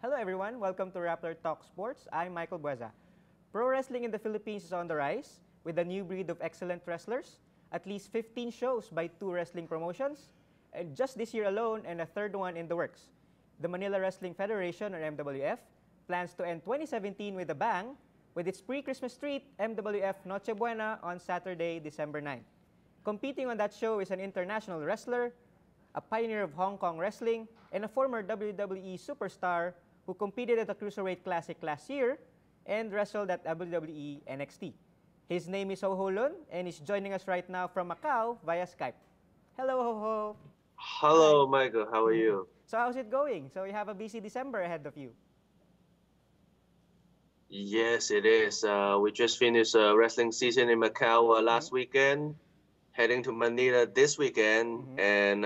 Hello everyone, welcome to Rappler Talk Sports. I'm Michael Bueza. Pro wrestling in the Philippines is on the rise with a new breed of excellent wrestlers, at least 15 shows by 2 wrestling promotions, and just this year alone and a third one in the works. The Manila Wrestling Federation, or MWF, plans to end 2017 with a bang with its pre-Christmas treat, MWF Noche Buena, on Saturday, December 9. Competing on that show is an international wrestler, a pioneer of Hong Kong wrestling, and a former WWE superstar who competed at the Cruiserweight Classic last year and wrestled at WWE NXT. His name is Ho Ho Lun, and he's joining us right now from Macau via Skype. Hello, Ho Ho. Hello, Hi. Michael. How are you? So how's it going? So you have a busy December ahead of you. Yes, it is. We just finished wrestling season in Macau last weekend, heading to Manila this weekend, and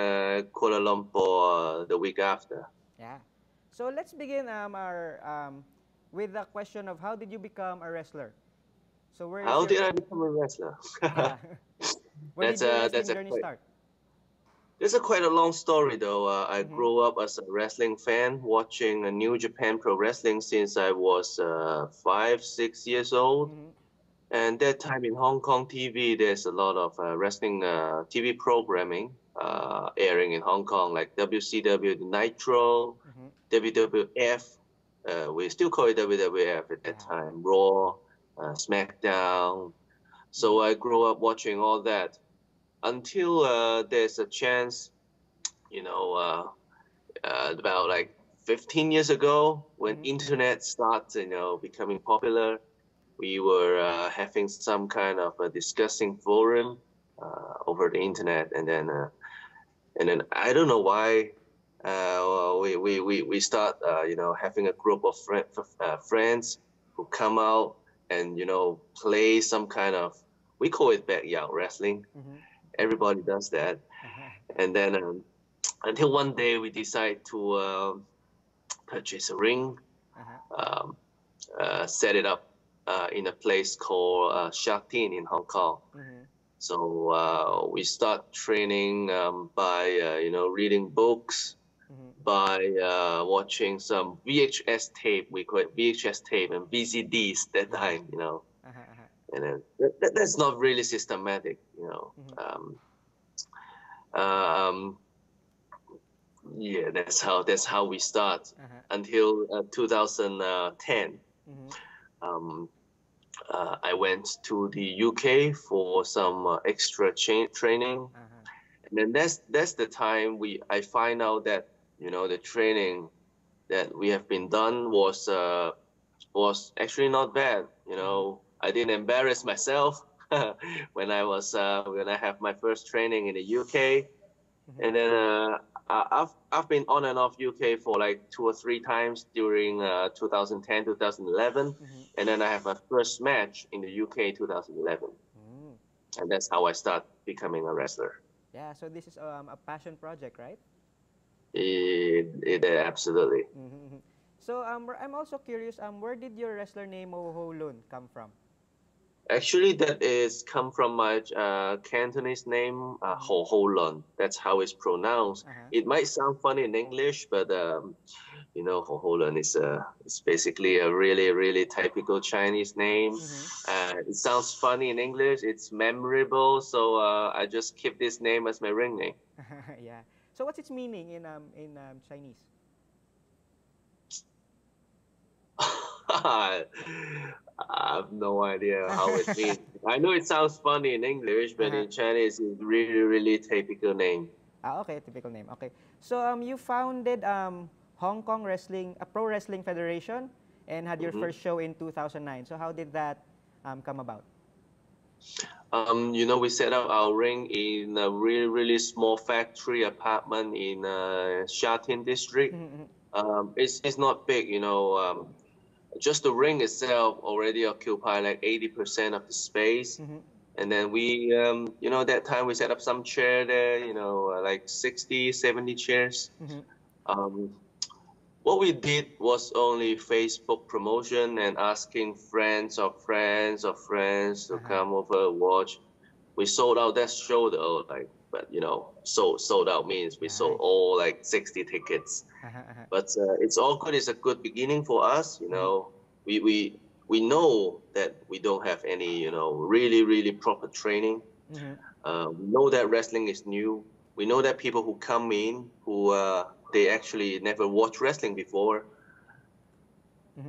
Kuala Lumpur the week after. Yeah. So let's begin with the question of how did you become a wrestler? So where is How your did I become a wrestler? yeah? Where did your wrestling That's a journey start? It's a quite a long story though. I grew up as a wrestling fan, watching New Japan Pro Wrestling since I was 5, 6 years old. And that time in Hong Kong TV, there's a lot of wrestling TV programming airing in Hong Kong, like WCW, Nitro, WWF. We still call it WWF at that time, Raw, SmackDown. So I grew up watching all that until there's a chance, about like 15 years ago when internet started, becoming popular. We were having some kind of a discussing forum over the internet, and then I don't know why we start having a group of friends who come out and play some kind of, we call it backyard wrestling. Everybody does that, and then until one day we decide to purchase a ring, set it up in a place called Sha Tin in Hong Kong. So we start training by reading books, by watching some VHS tape. We call it VHS tape and VCDs that time, and then that's not really systematic, yeah, that's how we start until 2010. I went to the UK for some extra training, and then that's the time I find out that the training that we have been done was actually not bad. I didn't embarrass myself when I have my first training in the UK, and then I've been on and off UK for like 2 or 3 times during 2010, 2011, and then I have my first match in the UK 2011, and that's how I start becoming a wrestler. Yeah, so this is a passion project, right? It absolutely. So I'm also curious. Where did your wrestler name Ho Ho Lun come from? Actually, that is come from my Cantonese name, Ho Ho Lun. That's how it's pronounced. It might sound funny in English, but Ho Ho Lun is basically a really, really typical Chinese name. It sounds funny in English. It's memorable, so I just keep this name as my ring name. Yeah. So what's its meaning in Chinese? I have no idea how it means. I know it sounds funny in English, but in Chinese, it's really, really typical name. Okay, typical name. Okay. So you founded Hong Kong Wrestling, a pro wrestling federation, and had your first show in 2009. So how did that come about? We set up our ring in a really, really small factory apartment in Sha Tin district. It's not big, just the ring itself already occupy like 80% of the space. And then we, that time we set up some chair there, like 60, 70 chairs. What we did was only Facebook promotion and asking friends of friends of friends to come over and watch. We sold out that show though, like but sold out means we sold all like 60 tickets. But it's all good. It's a good beginning for us. We know that we don't have any really proper training. We know that wrestling is new. We know that people who come in who they actually never watched wrestling before.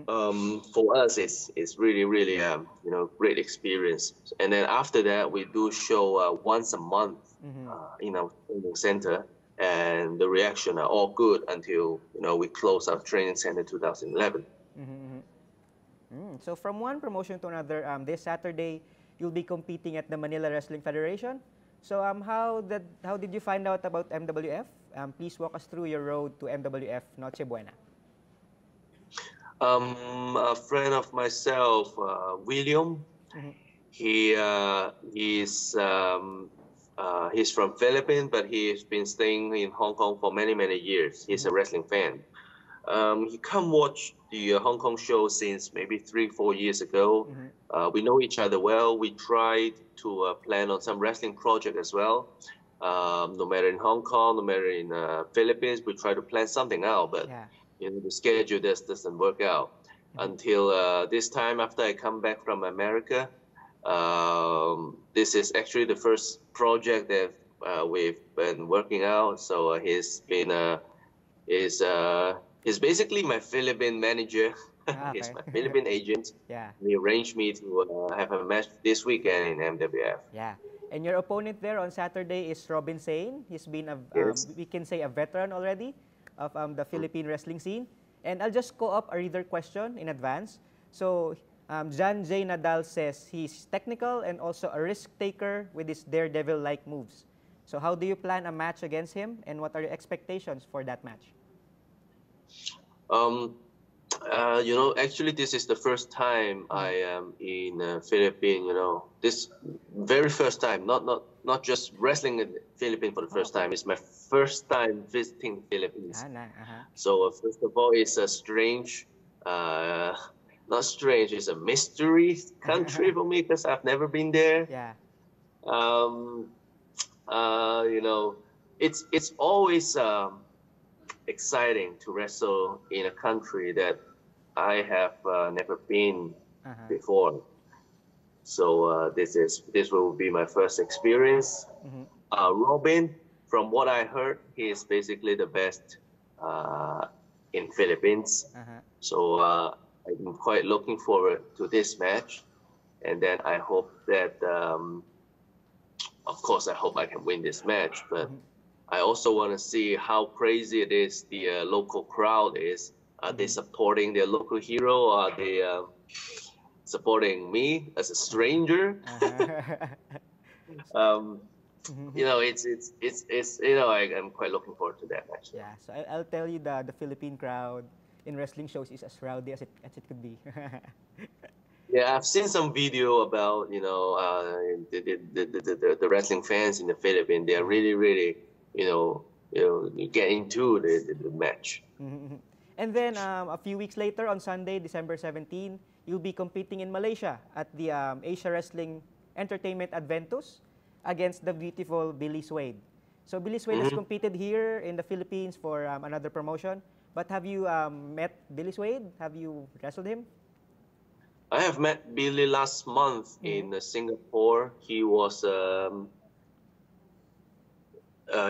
For us, it's really great experience. And then after that, we do show once a month in our training center, and the reaction are all good until we close our training center in 2011. So from one promotion to another, this Saturday you'll be competing at the Manila Wrestling Federation. So how did you find out about MWF? Please walk us through your road to MWF Noche Buena. A friend of myself, William, he's from Philippines, but he's been staying in Hong Kong for many years. He's a wrestling fan. He come watch the Hong Kong show since maybe 3-4 years ago. We know each other well. We tried to plan on some wrestling project as well. No matter in Hong Kong, no matter in Philippines, we try to plan something out, but the schedule just doesn't work out until this time after I come back from America. This is actually the first project that we've been working out. So he's basically my Philippine manager. He's my Philippine agent. He arranged me to have a match this weekend in MWF. And your opponent there on Saturday is Robin Sane. He's been we can say a veteran already of the Philippine wrestling scene. And I'll just go up a reader question in advance. So John J. Nadal says he's technical and also a risk taker with his daredevil-like moves. So how do you plan a match against him, and what are your expectations for that match? Actually, this is the first time I am in Philippines. This very first time, not just wrestling in the Philippines for the first time. It's my first time visiting Philippines. So first of all, it's a strange, not strange. It's a mystery country for me because I've never been there. It's always exciting to wrestle in a country that I have never been before. So this will be my first experience. Robin, from what I heard, he is basically the best in Philippines. So I'm quite looking forward to this match, and then I hope that, of course, I hope I can win this match, but I also want to see how crazy it is the local crowd is. Are they supporting their local hero? Or are they supporting me as a stranger? I'm quite looking forward to that match. So I'll tell you the Philippine crowd in wrestling shows is as rowdy as it could be. I've seen some video about the wrestling fans in the Philippines. They are really you get into the match. And then a few weeks later, on Sunday, December 17, you'll be competing in Malaysia at the Asia Wrestling Entertainment Adventus against the beautiful Billy Swain. So Billy Swain has competed here in the Philippines for another promotion. But have you met Billy Swain? Have you wrestled him? I have met Billy last month in Singapore. He was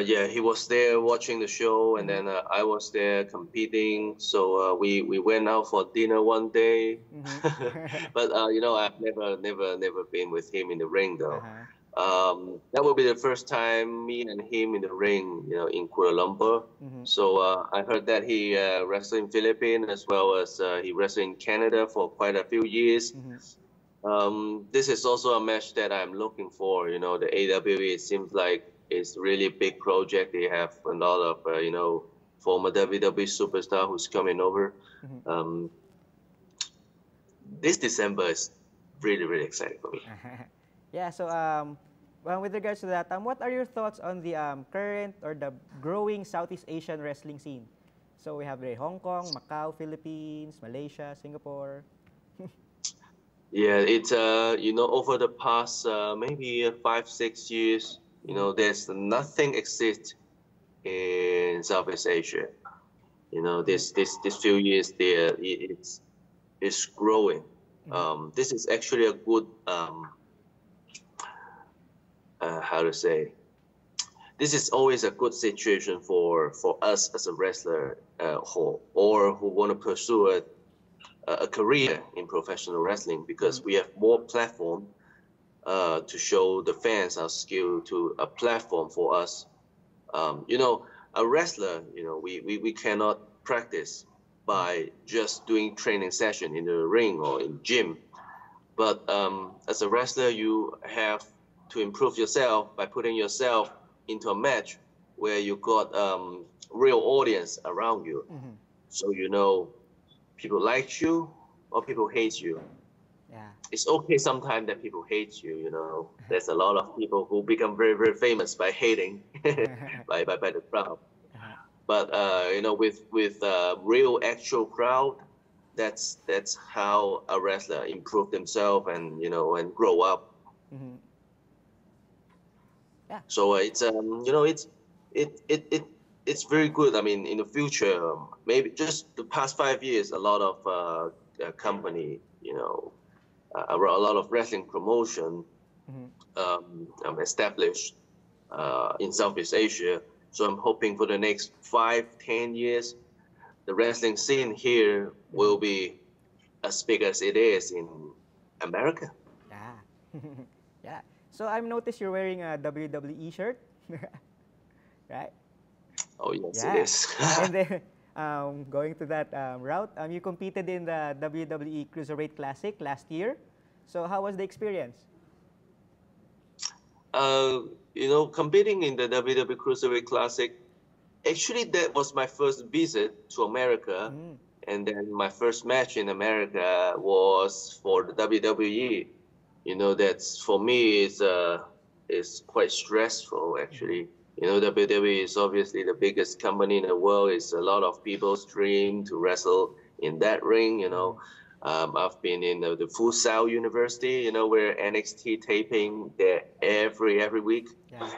he was there watching the show, and then I was there competing. So we went out for dinner one day. But I've never been with him in the ring though. That will be the first time me and him in the ring, in Kuala Lumpur. So I heard that he wrestled in Philippines as well as he wrestled in Canada for quite a few years. This is also a match that I'm looking for. The AWE, it seems like it's really a big project. They have a lot of former WWE superstar who's coming over. This December is really exciting for me. So well, with regards to that, what are your thoughts on the current or the growing Southeast Asian wrestling scene? So we have Hong Kong, Macau, Philippines, Malaysia, Singapore. It's over the past maybe 5-6 years, You know, there's nothing exists in Southeast Asia. You know, this few years there, it's growing. This is actually a good how to say. This is always a good situation for us as a wrestler who want to pursue a career in professional wrestling, because we have more platform to show the fans our skill, to a platform for us. You know, a wrestler, you know, we cannot practice by just doing training session in the ring or in gym. But as a wrestler, you have to improve yourself by putting yourself into a match where you got real audience around you. So, you know, people like you or people hate you. Yeah. It's okay sometimes that people hate you, you know. There's a lot of people who become very, very famous by hating by the crowd. But, you know, with real actual crowd, that's how a wrestler improve themselves and, you know, and grow up. Yeah. So it's you know, it's very good. I mean, in the future, maybe just the past 5 years, a lot of company, you know, a lot of wrestling promotion established in Southeast Asia. So I'm hoping for the next 5-10 years, the wrestling scene here will be as big as it is in America. Yeah. Yeah. So I've noticed you're wearing a WWE shirt, right? Oh yes, Yeah. it is. And then going to that route, you competed in the WWE Cruiserweight Classic last year. So how was the experience? You know, competing in the WWE Cruiserweight Classic, actually that was my first visit to America. And then my first match in America was for the WWE. You know, that's for me is quite stressful actually. You know, WWE is obviously the biggest company in the world. It's a lot of people's dream to wrestle in that ring. You know, I've been in the Full Sail University. You know, where NXT taping there every week. Yeah.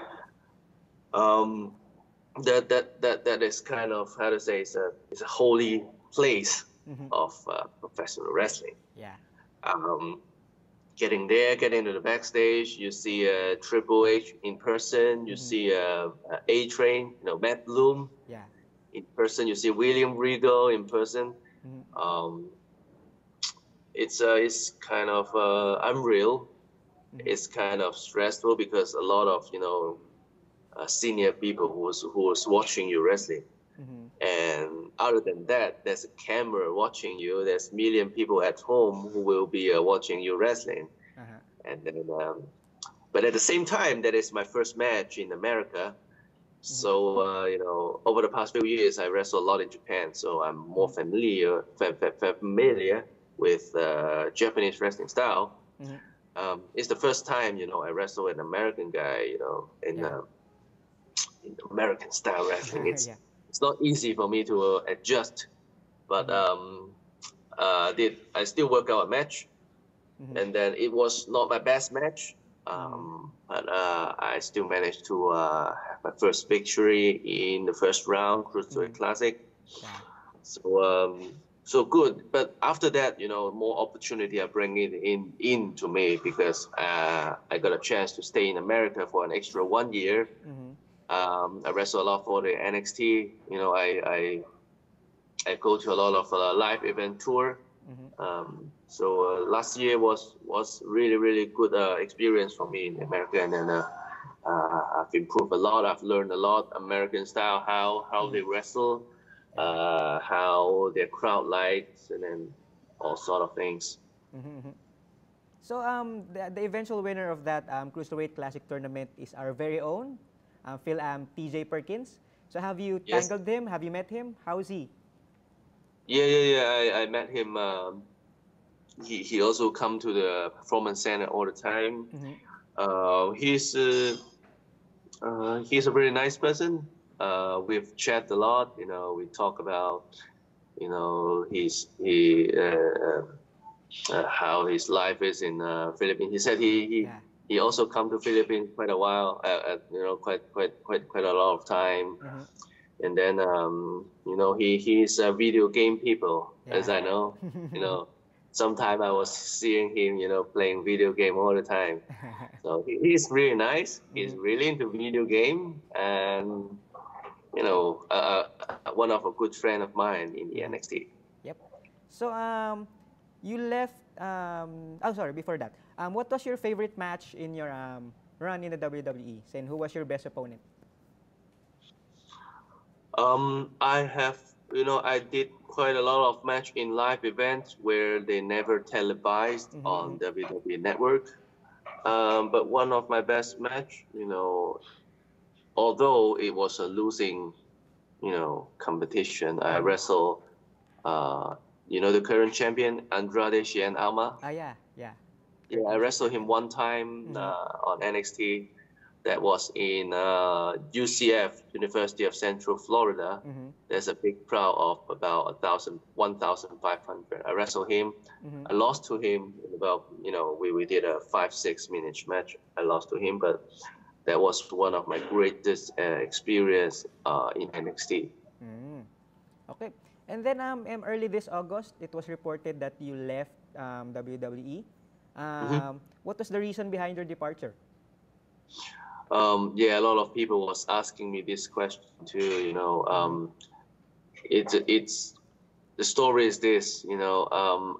That is kind of, how to say, it's a holy place of professional wrestling. Yeah. Getting to the backstage, you see Triple H in person, you see A-Train, you know, Matt Bloom in person, you see William Regal in person. It's kind of unreal. It's kind of stressful because a lot of, you know, senior people who was watching you wrestling. And other than that, there's a camera watching you. There's million people at home who will be watching you wrestling. And then, but at the same time, that is my first match in America. So you know, over the past few years, I wrestled a lot in Japan, so I'm more familiar with Japanese wrestling style. It's the first time, you know, I wrestle an American guy, you know, in American style wrestling. It's not easy for me to adjust, but I still work out a match, and then it was not my best match, but I still managed to have my first victory in the first round, Cruiserweight Classic. So good. But after that, you know, more opportunity are bringing in to me because I got a chance to stay in America for an extra 1 year. I wrestle a lot for the NXT. You know, I go to a lot of live event tour. So last year was really good experience for me in America, and then I've improved a lot. I've learned a lot American style, how they wrestle, how their crowd likes, and then all sort of things. So the eventual winner of that Cruiserweight Classic tournament is our very own TJ Perkins. So have you tangled him? Have you met him? How is he? Yeah. I met him. He also come to the performance center all the time. He's a very nice person. We've chatted a lot. You know, we talk about, you know, how his life is in Philippines. He said he he also come to Philippines quite a while, quite a lot of time. Mm-hmm. And then, he's a video game people, as I Yeah. know. Sometime I was seeing him, playing video game all the time. So he's really nice. He's Mm-hmm. really into video game, and one of a good friend of mine in the Mm-hmm. NXT. Yep. So you left. Oh, sorry. Before that, what was your favorite match in your run in the WWE? And who was your best opponent? I have, I did quite a lot of match in live events where they never televised Mm-hmm. on Mm-hmm. WWE Network. But one of my best match, although it was a losing, competition, I Mm-hmm. wrestled, the current champion Andrade Cien Alma. Ah, yeah, yeah. Yeah, I Perkins is wrestled him champion. one time Mm-hmm. on NXT. That was in UCF, University of Central Florida. Mm-hmm. There's a big crowd of about 1,500. I wrestled him. Mm-hmm. I lost to him in about, we did a 5-6 minute match. I lost to him, but that was one of my greatest experience in NXT. Mm. Okay. And then early this August, it was reported that you left WWE. Mm-hmm. What was the reason behind your departure? Yeah, a lot of people was asking me this question too. Mm-hmm. It's the story is this.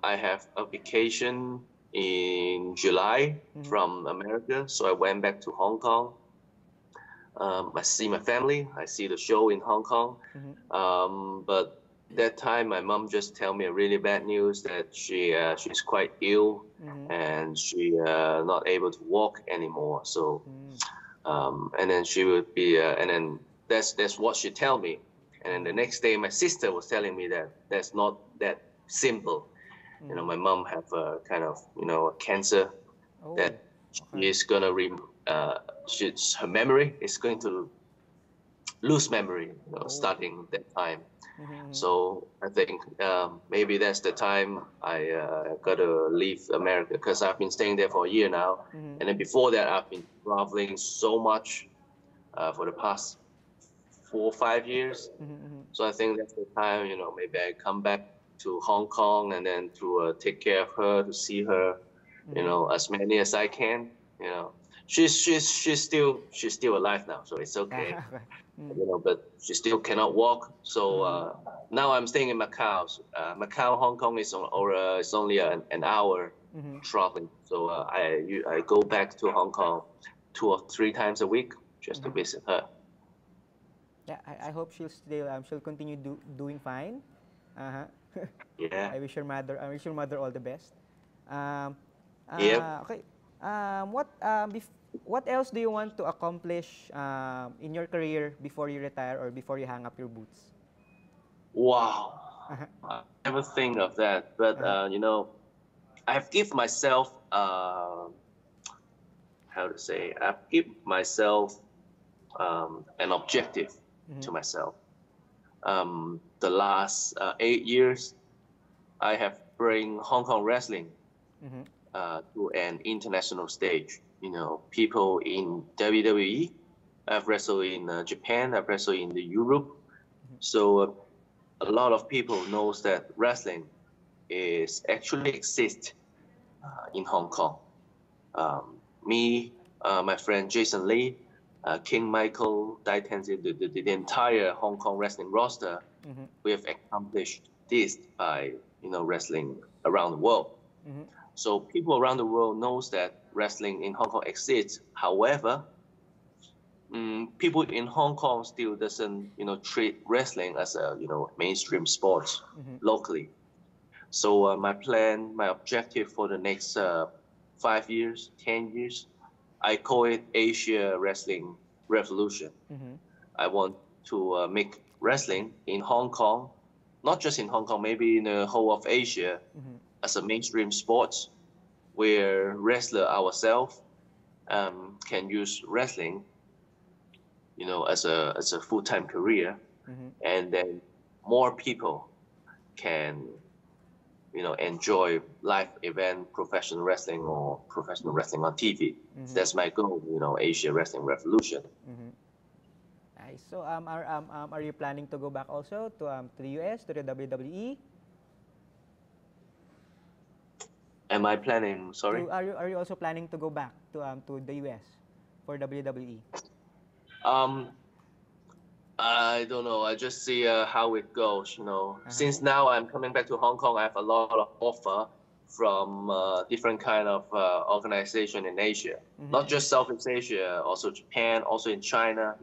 I have a vacation in July Mm-hmm. from America, so I went back to Hong Kong. I see my family. I see the show in Hong Kong. But that time, my mom just tell me a really bad news that she's quite ill Mm-hmm. and she not able to walk anymore. So. Mm-hmm. And then she would be, and then that's what she tell me. And then the next day, my sister was telling me that that's not that simple. Mm-hmm. My mom have a kind of, a cancer Oh, that okay. she is gonna her memory is going to lose memory, Oh. starting that time. Mm-hmm. So I think maybe that's the time I gotta leave America because I've been staying there for a year now, Mm-hmm. and then before that I've been traveling so much for the past 4 or 5 years. Mm-hmm. So I think that's the time, maybe I come back to Hong Kong and then to take care of her, to see her, Mm-hmm. as many as I can. She's still alive now, so it's okay. Okay. But she still cannot walk. So now I'm staying in Macau. Macau, Hong Kong is it's only an hour Mm-hmm. traveling. So I go back to Hong Kong 2 or 3 times a week just to visit her. Yeah, I hope she'll continue doing fine. Uh-huh. Yeah. I wish your mother all the best. Yep. Okay. What else do you want to accomplish in your career before you retire or before you hang up your boots? Wow. Uh-huh. I never think of that, but I've give myself I've give myself an objective to myself. The last 8 years, I have bring Hong Kong wrestling to an international stage. People in WWE, I've wrestled in Japan, I've wrestled in the Europe. So a lot of people knows that wrestling is actually exist in Hong Kong. Me, my friend Jason Lee, King Michael, Dai Tenzi, the entire Hong Kong wrestling roster, we have accomplished this by wrestling around the world. So people around the world knows that wrestling in Hong Kong exists. However, people in Hong Kong still doesn't treat wrestling as a mainstream sports locally. So my objective for the next 5 years, 10 years, I call it Asia Wrestling Revolution. I want to make wrestling in Hong Kong, not just in Hong Kong, maybe in the whole of Asia, as a mainstream sports, where wrestler ourselves can use wrestling, as a full-time career, and then more people can enjoy live event, professional wrestling or professional wrestling on TV. That's my goal, Asia Wrestling Revolution. Nice. So are you planning to go back also to the US, to the WWE? Am I planning? Sorry. Are you also planning to go back to the US for WWE? I don't know. I just see how it goes. Since now I'm coming back to Hong Kong, I have a lot of offer from different kind of organization in Asia, not just Southeast Asia, also Japan, also in China.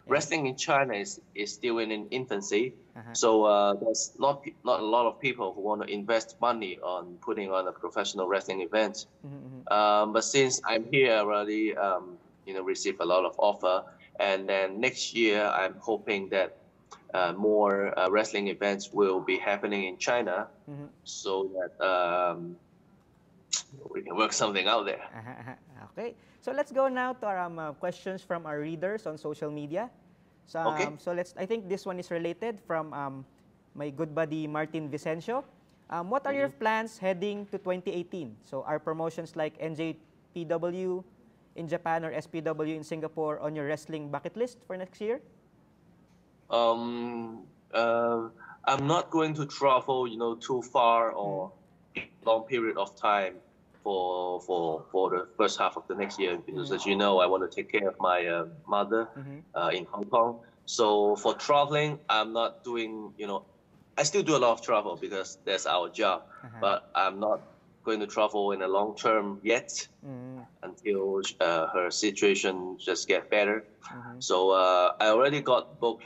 Wrestling in China is still in infancy, so there's not a lot of people who want to invest money on putting on a professional wrestling event. But since I'm here, I already receive a lot of offer, and then next year I'm hoping that more wrestling events will be happening in China, so that we can work something out there. Okay, so let's go now to our questions from our readers on social media. So, I think this one is related from my good buddy Martin Vicencio. What are your plans heading to 2018? So are promotions like NJPW in Japan or SPW in Singapore on your wrestling bucket list for next year? I'm not going to travel, too far or long period of time for the first half of the next year, because as you know, I want to take care of my mother in Hong Kong. So for traveling, I'm not doing, I still do a lot of travel because that's our job, but I'm not going to travel in the long term yet until her situation just get better. So I already got booked,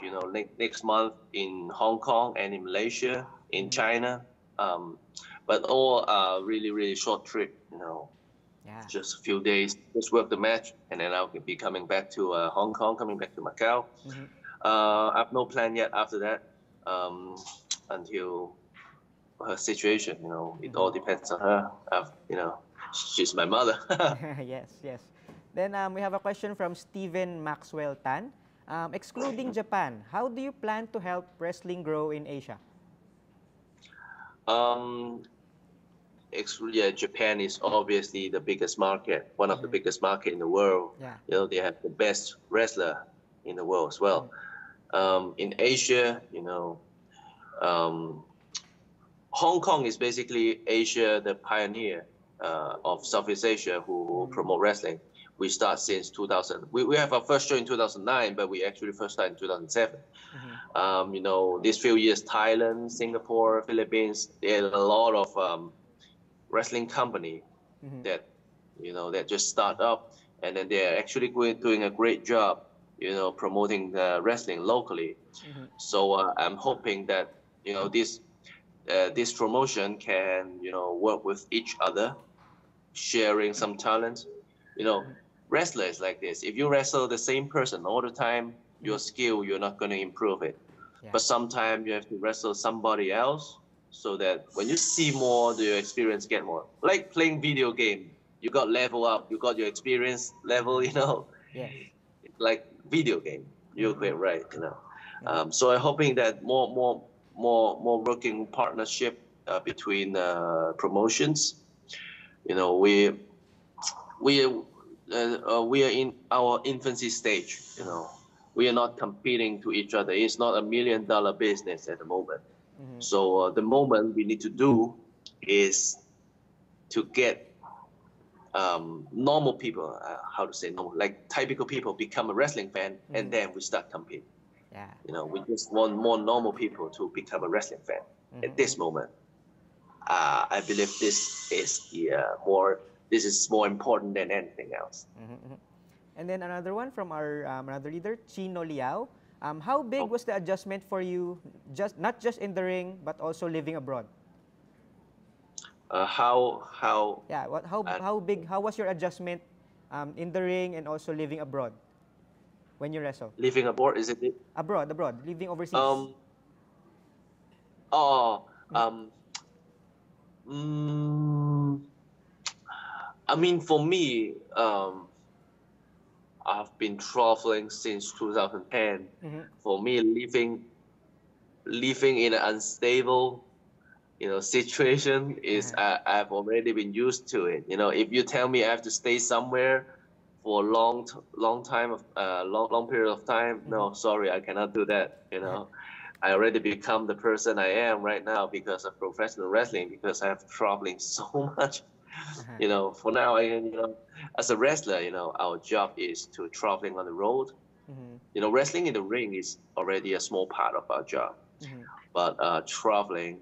next month in Hong Kong and in Malaysia, in China. But all really, really short trip, just a few days, just work the match, and then I'll be coming back to Hong Kong, coming back to Macau. I have no plan yet after that until her situation, it all depends on her. She's my mother. Yes. Then we have a question from Steven Maxwell Tan. Excluding Japan, how do you plan to help wrestling grow in Asia? Japan is obviously the biggest market, one of the biggest market in the world. They have the best wrestler in the world as well. In Asia, Hong Kong is basically Asia, the pioneer of Southeast Asia who promote wrestling. We start since 2000. We have our first show in 2009, but we actually first started in 2007. These few years, Thailand, Singapore, Philippines, there are a lot of wrestling company that that just start up, and then they're actually doing a great job, promoting the wrestling locally. So I'm hoping that this promotion can work with each other, sharing some talent. Wrestler is like this. If you wrestle the same person all the time, your skill, you're not going to improve it. But sometimes you have to wrestle somebody else, so that when you see more, your experience get more. Like playing video game, you got level up, you got your experience level, It's like video game. You're quite right, So I'm hoping that more working partnership between promotions. We are in our infancy stage. We are not competing to each other. It's not $1 million business at the moment. So the moment we need to do is to get normal people, how to say normal, like typical people become a wrestling fan, and then we start competing. We just want more normal people to become a wrestling fan. At this moment, I believe this is this is more important than anything else. And then another one from our another leader, Chino Liao. How big was the adjustment for you, not just in the ring, but also living abroad? How was your adjustment in the ring and also living abroad when you wrestle? Living abroad, is it? Abroad, living overseas. I mean, for me, I've been traveling since 2010. For me, living in an unstable situation is I've already been used to it. If you tell me I have to stay somewhere for a long time of long period of time, no, sorry, I cannot do that. I already become the person I am right now because of professional wrestling, because I have traveling so much. For now, as a wrestler, our job is to traveling on the road. Wrestling in the ring is already a small part of our job, but traveling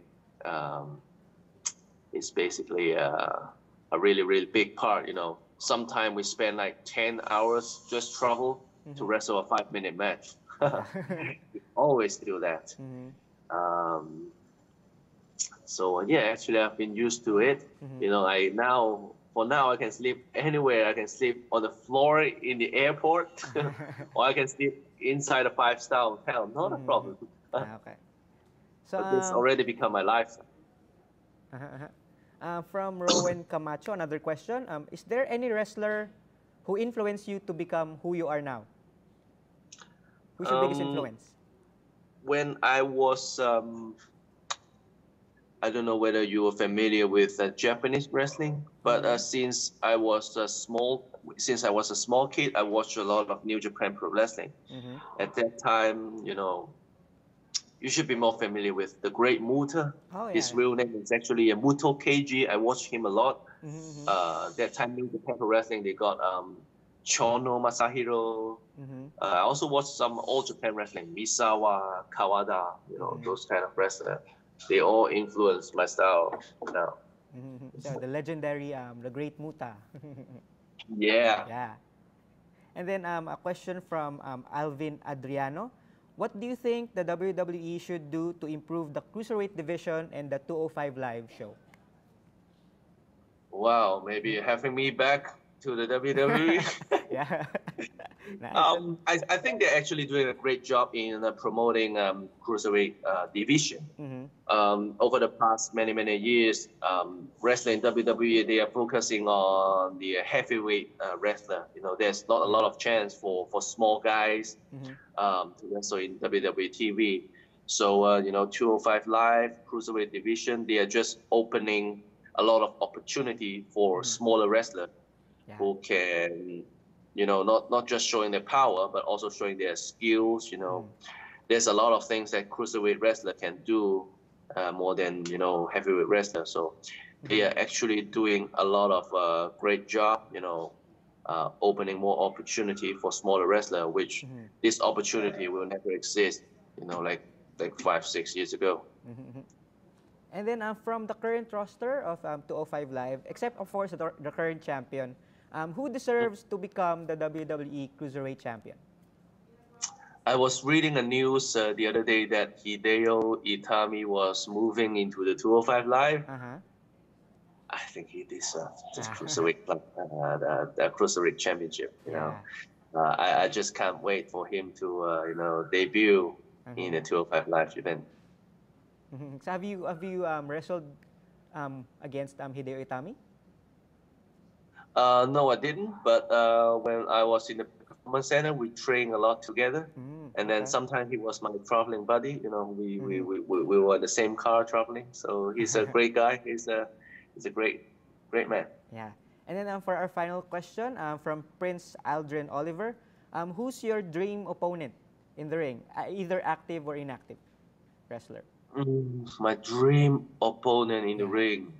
is basically a really, really big part. Sometimes we spend like 10 hours just travel to wrestle a 5-minute match. We always do that. So yeah, actually I've been used to it. For now I can sleep anywhere. I can sleep on the floor in the airport, or I can sleep inside a 5-star hotel. Not a problem. Okay. So But it's already become my lifestyle. From Rowan Camacho, another question. Is there any wrestler who influenced you to become who you are now? Who's your biggest influence? When I was, I don't know whether you are familiar with Japanese wrestling, but since I was a small kid, I watched a lot of New Japan Pro Wrestling. At that time, you should be more familiar with the Great Muta. His real name is actually Muto Keiji. I watched him a lot. That time, New Japan Pro Wrestling, they got Chono Masahiro. I also watched some All Japan Wrestling, Misawa, Kawada, those kind of wrestlers. They all influence my style now. So the legendary, the Great Muta. Yeah. Yeah. And then a question from Alvin Adriano. What do you think the WWE should do to improve the Cruiserweight division and the 205 Live show? Wow, maybe having me back to the WWE. Yeah. Nice. I think they're actually doing a great job in promoting Cruiserweight division. Over the past many years, wrestling WWE, they are focusing on the heavyweight wrestler. There's not a lot of chance for small guys to wrestle in WWE TV. So 205 Live, Cruiserweight division, they are just opening a lot of opportunity for smaller wrestlers who can, not just showing their power, but also showing their skills. There's a lot of things that Cruiserweight wrestler can do more than heavyweight wrestler. So they are actually doing a lot of great job. Opening more opportunity for smaller wrestler, which this opportunity will never exist. Like 5-6 years ago. And then from the current roster of 205 Live, except of course the current champion, who deserves to become the WWE Cruiserweight champion? I was reading a news the other day that Hideo Itami was moving into the 205 Live. I think he deserves the Cruiserweight the Cruiserweight championship. I just can't wait for him to debut in the 205 Live event. So have you wrestled against Hideo Itami? No, I didn't. But when I was in the performance center, we trained a lot together. And then sometimes he was my traveling buddy. We were in the same car traveling. So he's a great guy. He's a great man. Yeah. And then for our final question from Prince Aldrin Oliver, who's your dream opponent in the ring, either active or inactive wrestler? My dream opponent in the ring.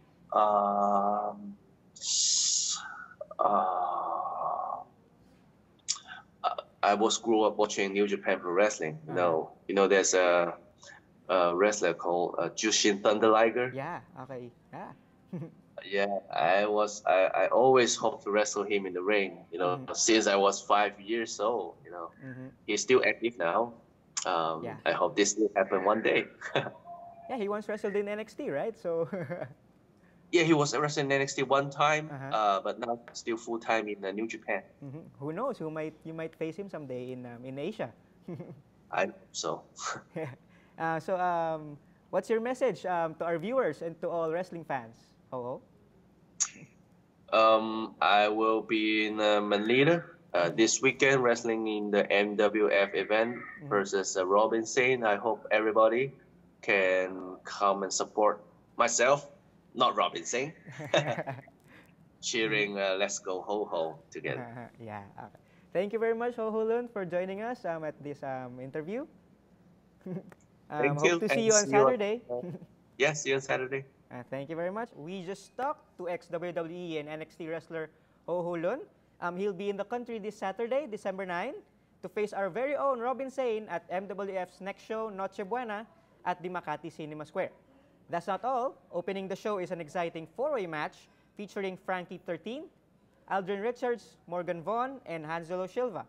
I grew up watching New Japan Pro Wrestling. There's a wrestler called Jushin Thunder Liger. Yeah. Okay. Yeah. Yeah, I always hope to wrestle him in the ring. Since I was 5 years old. He's still active now. I hope this will happen one day. Yeah, he once wrestled in NXT, right? So. Yeah, he was wrestling in NXT one time, but now still full time in New Japan. Who knows? You might face him someday in Asia. I hope so. So what's your message to our viewers and to all wrestling fans? Ho Ho? I will be in Manila this weekend wrestling in the MWF event versus Robin Sane. I hope everybody can come and support myself, not Robin Singh, cheering Let's Go Ho Ho together. Yeah. Okay. Thank you very much, Ho Ho Lun, for joining us at this interview. Thank Hope you. to see And you on see Saturday. Yes, see you on Saturday. Thank you very much. We just talked to ex-WWE and NXT wrestler Ho Ho Lun. He'll be in the country this Saturday, December 9, to face our very own Robin Sane at MWF's next show, Noche Buena, at the Makati Cinema Square. That's not all. Opening the show is an exciting four-way match featuring Frankie 13, Aldrin Richards, Morgan Vaughn, and Hanzelo Silva.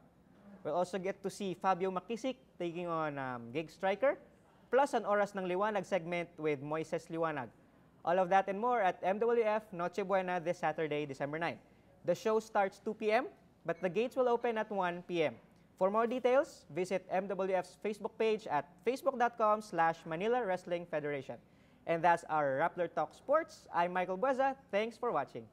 We'll also get to see Fabio Makisik taking on Gig Striker, plus an Oras ng Liwanag segment with Moises Liwanag. All of that and more at MWF Noche Buena this Saturday, December 9. The show starts 2 p.m., but the gates will open at 1 p.m. For more details, visit MWF's Facebook page at facebook.com/Manila Wrestling Federation. And that's our Rappler Talk Sports. I'm Michael Bueza. Thanks for watching.